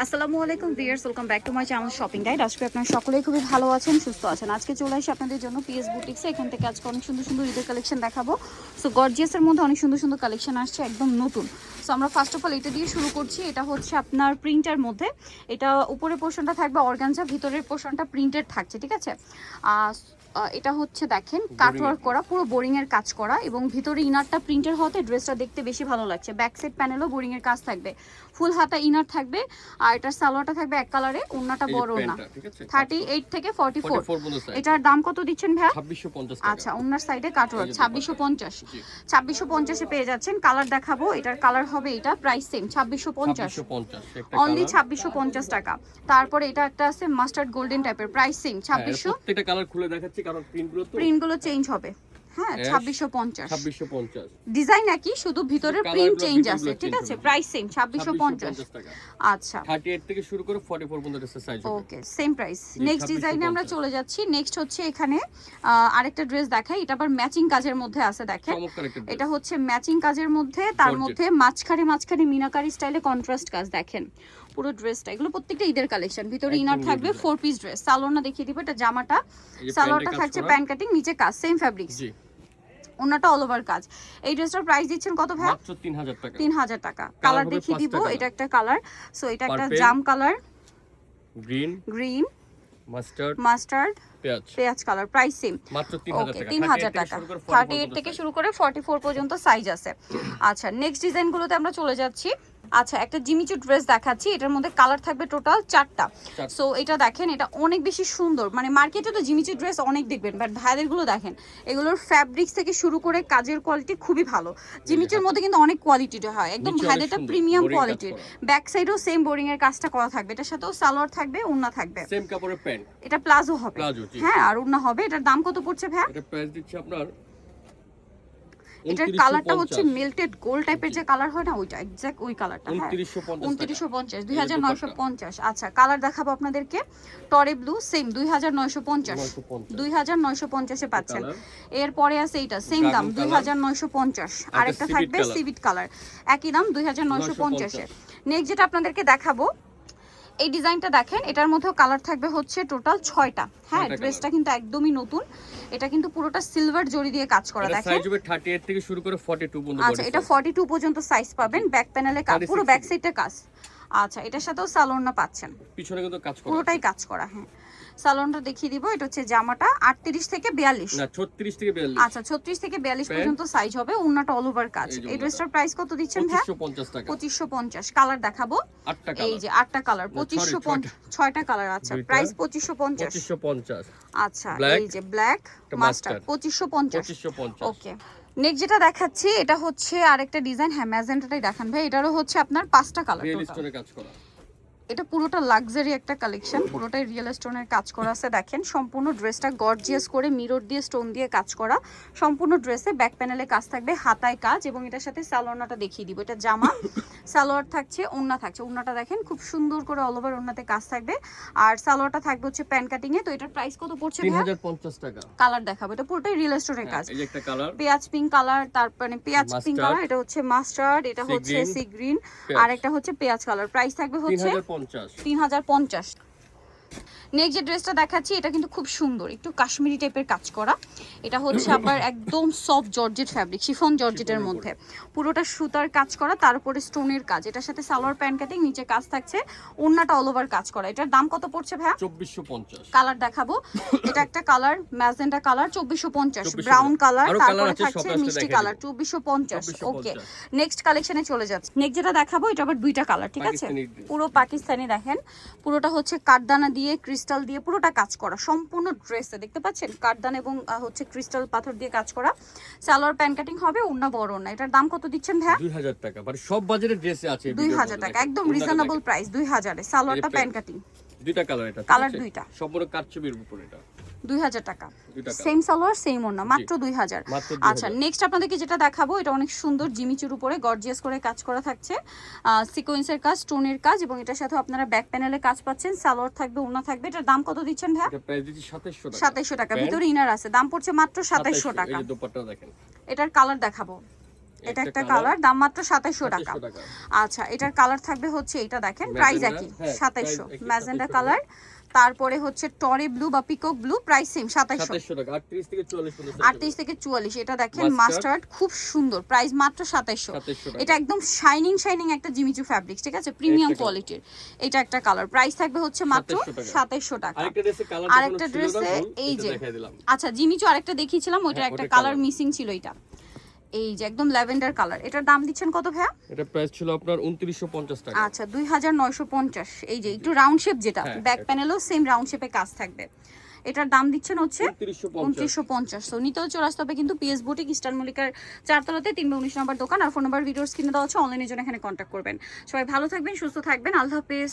আসসালামু আলাইকুম viewers, welcome back to my channel shopping guide. আজকে আপনারা সকলেই খুবই ভালো আছেন, সুস্থ আছেন। আজকে চলে আসি আপনাদের জন্য পিএস বুটিক্সে। এখান থেকে আজকে অনেক সুন্দর সুন্দর ঈদের কালেকশন দেখাবো। সো গর্জিয়াসের মধ্যে অনেক সুন্দর সুন্দর কালেকশন আসছে, একদম নতুন। সো আমরা ফার্স্ট অফ অল এটা দিয়ে শুরু করছি। এটা হচ্ছে আপনার প্রিন্টের মধ্যে। এটা উপরের পোর্শনটা থাকবে অর্গানজা, ভিতরের পোর্শনটা প্রিন্টেড থাকছে, ঠিক আছে। এটা হচ্ছে দেখেন কাটওয়ার্ক করা, পুরো বোরিং এর কাজ করা, এবং ভিতরে ইনারটা প্রিন্টের হতে ড্রেসটা দেখতে বেশি ভালো লাগছে। ব্যাক সাইড প্যানেলও বোরিং এর কাজ থাকবে, ফুল হাতা ইনার থাকবে। আর এটার সালোয়ারটা থাকবে এক কালারে, ওন্নাটা বড় ওন্না, 38 থেকে 44। এটার দাম কত দিচ্ছেন ভাই? 2650 টাকা। আচ্ছা, ওন্নার সাইডে কাটওয়ার্ক 2650। 2650 এ পেয়ে যাচ্ছেন। কালার দেখাবো, এটার কালার হবে এটা, প্রাইস সেম 2650, অনলি 2650 টাকা। তারপরে এটা একটা আছে মাস্টার্ড গোল্ডেন টাইপের, প্রাইস সেম 2600। প্রত্যেকটা কালার খুলে দেখাচ্ছি কারণ প্রিন্টগুলো চেঞ্জ হবে। হ্যাঁ, 2650। 2650 ডিজাইন একই, শুধু ভিতরের প্রিন্ট চেঞ্জ আছে, ঠিক আছে। প্রাইস সেম 2650 টাকা। আচ্ছা, 38 থেকে শুরু করে 44 পর্যন্ত সাইজ হবে। ওকে, সেম প্রাইস। নেক্সট ডিজাইনে আমরা চলে যাচ্ছি। নেক্সট হচ্ছে এখানে আরেকটা ড্রেস দেখাই। এটা আবার ম্যাচিং কাজের মধ্যে আছে, দেখেন। এটা হচ্ছে ম্যাচিং কাজের মধ্যে, তার মধ্যে মাঝখানে মিনাকারি স্টাইলে কন্ট্রাস্ট কাজ, দেখেন পুরো ড্রেসটা। এগুলো প্রত্যেকটা ঈদের কালেকশন। ভিতরে ইনার থাকবে, 4 পিস ড্রেস। সালোয়ারটা দেখিয়ে দিব। এটা জামাটা, সালোয়ারটা থাকছে প্যান্ট কাটিং, নিচে কাজ, সেম ফ্যাব্রিক্স। জি, ওনাটা অল ওভার কাজ। এই ড্রেসটার প্রাইস দিচ্ছেন কত ভাই? মাত্র 3000 টাকা। 3000 টাকা। কালার দেখিয়ে দিব। এটা একটা কালার, সো এটা একটা জাম কালার, গ্রিন মাস্টার্ড পেঁয়াজ কালার। প্রাইস সেম, মাত্র 3000 টাকা। 3000 টাকা। 38 থেকে শুরু করে 44 পর্যন্ত সাইজ আছে। আচ্ছা, নেক্সট ডিজাইনগুলোতে আমরা চলে যাচ্ছি। আচ্ছা, একটা জিমিচু ড্রেস দেখাচ্ছি। এটার মধ্যে কালার থাকবে টোটাল 4টা। সো এটা দেখেন, এটা অনেক বেশি সুন্দর। মানে মার্কেটে তো জিমিচু ড্রেস অনেক দেখবেন, বাট ভাইদেরগুলো দেখেন, এগুলোর ফ্যাব্রিক্স থেকে শুরু করে কাজের কোয়ালিটি খুবই ভালো। জিমিচুর মধ্যে কিন্তু অনেক কোয়ালিটিটা হয়, একদম ভাইদেরটা প্রিমিয়াম কোয়ালিটির। ব্যাক সাইডেও সেম বোরিং এর কাজটা করা থাকবে। এটার সাথেও সালোয়ার থাকবে, ওড়না থাকবে, সেম কাপড়ের প্যান্ট। এটা প্লাজো হবে, হ্যাঁ, আর ওড়না হবে। এটার দাম কত পড়ছে ভাই? এটা প্রাইস দিচ্ছি আপনার, এটার কালারটা হচ্ছে মেল্টেড গোল্ড টাইপের যে কালার হয় না, ওইটা এক্সাক্ট ওই কালারটা। হ্যাঁ, 2950, 2950। আচ্ছা, কালার দেখাবো আপনাদেরকে। টরে ব্লু, সেম 2950, 2950 এ পাচ্ছেন। এরপরে আছে এইটা, সেম দাম 2950। আরেকটা থাকবে সিভিট কালার, একই দাম 2950 এ। নেক্সট যেটা আপনাদেরকে দেখাবো, এই ডিজাইনটা দেখেন। এটার মধ্যেও কালার থাকবে হচ্ছে টোটাল 6টা। হ্যাঁ, ড্রেসটা কিন্তু একদমই নতুন। এটা কিন্তু পুরোটা সিলভার জরি দিয়ে কাজ করা, দেখেন। সাইজ হবে 38 থেকে শুরু করে 42 পর্যন্ত। আচ্ছা, এটা 42 পর্যন্ত সাইজ পাবেন। ব্যাক প্যানেলে কাজ, পুরো ব্যাক সাইডটা কাজ। আচ্ছা, এটার সাথেও সালোয়ারটা পাচ্ছেন, পিছনে কিন্তু কাজ করা, পুরোটাই কাজ করা। হ্যাঁ, সালোয়ারটা দেখিয়ে দিব। এটা হচ্ছে জামাটা 38 থেকে 42, না 36 থেকে 42। আচ্ছা, 36 থেকে 42 পর্যন্ত সাইজ হবে। ওন্নাটা অল ওভার কাজ। এই ড্রেসটার প্রাইস কত দিচ্ছেন ভাই? 2550 টাকা। 2550। কালার দেখাবো, 8টা কালার, এই যে 8টা কালার, 2550, 6টা কালার। আচ্ছা, প্রাইস 2550। 2550। আচ্ছা, এই যে ব্ল্যাক মাস্টার্ড 2550। ওকে, নেক্সট যেটা দেখাচ্ছি, এটা হচ্ছে আরেকটা ডিজাইন। হ্যাঁ, ম্যাজেন্টাটাই দেখান ভাই। এটারও হচ্ছে আপনার 5টা কালার রিয়েল টোটাল। স্টোনে কাজ করা। এটা পুরোটা লাক্সারি একটা কালেকশন, পুরোটাই রিয়েল স্টোনের কাজ করা আছে। দেখেন, সম্পূর্ণ ড্রেসটা গর্জিয়াস করে মিরর দিয়ে স্টোন দিয়ে কাজ করা। সম্পূর্ণ ড্রেসে ব্যাক প্যানেলে কাজ থাকবে, হাতায় কাজ, এবং এটার সাথে সালোয়ারটা দেখিয়ে দিব। এটা জামা, সালোয়ার থাকছে, ওড়না থাকছে। ওড়নাটা দেখেন খুব সুন্দর করে অল ওভার ওড়নাতে কাজ থাকবে, আর সালোয়ারটা থাকবে হচ্ছে প্যান কাটিং এ। তো এটার প্রাইস কত পড়ছে ভাই? 3050 টাকা। কালার দেখাবো, এটা পুরোটাই রিয়েল স্টোনের কাজ। এই যে একটা কালার, পেঁয়াজ পিঙ্ক কালার, তারপরে পেঁয়াজ পিঙ্ক কালার, এটা হচ্ছে মাস্টার্ড, এটা হচ্ছে সি গ্রিন, আর একটা হচ্ছে পেঁয়াজ কালার। প্রাইস থাকবে হচ্ছে 3050। নেক্সট যে ড্রেসটা দেখাচ্ছি, এটা কিন্তু খুব সুন্দর, একটু কাশ্মীরি টাইপের কাজ করা। এটা হচ্ছে আবার একদম সফট জর্জেট ফ্যাব্রিক, শিফন জর্জেটের মধ্যে, পুরোটা সুতার কাজ করা, তার উপরে স্টোনের কাজ। এটার সাথে সালোয়ার প্যান্ট কাটিং, নিচে কাজ থাকছে, ওড়নাটা অল ওভার কাজ করা। এটার দাম কত পড়ছে ভাই? 2450। কালার দেখাবো, এটা একটা colour magenta colour 2450, brown colour, তারপরে থাকছে মিষ্টি কালার 2450। ওকে, নেক্সট কালেকশনে চলে যাচ্ছে। নেক্সট যেটা দেখাবো, এটা আবার 2টা কালার, ঠিক আছে। পুরো পাকিস্তানি, দেখেন পুরোটা হচ্ছে কাঠদানা দিয়ে, ক্রিস্টাল দিয়ে পুরোটা কাজ করা। সম্পূর্ণ ড্রেসে দেখতে পাচ্ছেন কাঠদানা এবং হচ্ছে ক্রিস্টাল পাথর দিয়ে কাজ করা। সালোয়ার প্যান্ট কাটিং হবে, ওড়না বড় ওড়না। এটার দাম কত দিচ্ছেন ভাই? 2000 টাকা। মানে সব বাজারের ড্রেসে আছে 2000 টাকা, একদম রিজনেবল প্রাইস। 2000 এ সালোয়ারটা প্যান্ট কাটিং, 2টা কালার। এটা কালার 2টা, সম্পূর্ণ কাটছবির উপর। এটা 2000 টাকা, সেম সালোয়ার সেম ওড়না, মাত্র 2000। আচ্ছা, নেক্সট আপনাদেরকে যেটা দেখাবো, এটা অনেক সুন্দর জিমিচুর উপরে গর্জিয়াস করে কাজ করা থাকছে, সিকোয়েন্সের কাজ, স্টোনের কাজ, এবং এটার সাথে আপনারা ব্যাক প্যানেলে কাজ পাচ্ছেন। সালোয়ার থাকবে, ওড়না থাকবে। এটার দাম কত দিচ্ছেন ভাই? এটা প্রাইস দিচ্ছি 2700 টাকা। 2700 টাকা, ভিতরে ইনার আছে, দাম পড়ছে মাত্র 2700 টাকা। এই যে দোপাট্টা দেখেন, এটার কালার দেখাবো, এটা একটা কালার, দাম মাত্র 2700 টাকা। 2700 টাকা। আচ্ছা, এটার কালার থাকবে হচ্ছে এটা দেখেন, প্রাইস একই হ্যাঁ, 2700। price একই, ম্যাজেন্ডা 2700 কালার, তারপরে হচ্ছে টরে ব্লু বা পিকক ব্লু, প্রাইস সেম 2700। 2700 টাকা। 38 থেকে 44 পর্যন্ত। 38 থেকে 44, এটা দেখেন Mustard। মাস্টার্ড, খুব সুন্দর, প্রাইস মাত্র 2700। 2700 টাকা। এটা একদম শাইনিং শাইনিং একটা জিমিচু ফ্যাব্রিক্স, ঠিক আছে, প্রিমিয়াম একটা colour। কোয়ালিটির। এটা একটা কালার, প্রাইস থাকবে হচ্ছে মাত্র 2700 2700 টাকা। টাকা। আরেকটা ড্রেসে কালার আরেকটা ড্রেসে এই যে, দেখাই দিলাম। আচ্ছা জিমিচু আরেকটা দেখিয়েছিলাম, ওইটা হ্যাঁ, একটা ওটার কালার colour। মিসিং ছিল, এটা এই যে একদম ল্যাভেন্ডার কালার। এটার দাম দিচ্ছেন কত ভাইয়া? এটা প্রাইস ছিল আপনার 2950 টাকা। আচ্ছা 2950। এই যে একটু রাউন্ড শেপ, যেটা হ্যাঁ, ব্যাক এটা। প্যানেলও সেম রাউন্ড শেপে কাজ থাকবে। এটার দাম দিচ্ছেন হচ্ছে 2950। 2950। তো নিতেও চলে আসতে হবে কিন্তু পিএস বুটিক, ইস্টার্ন মল্লিকার 4 তলাতে 319 নম্বর দোকান। আর ফোন নাম্বার ভিডিওস কিনে দেওয়া হচ্ছে, অনলাইনের জন্য এখানে কন্ট্যাক্ট করবেন। সবাই ভালো থাকবেন, সুস্থ থাকবেন, আল্লাহ হাফেজ।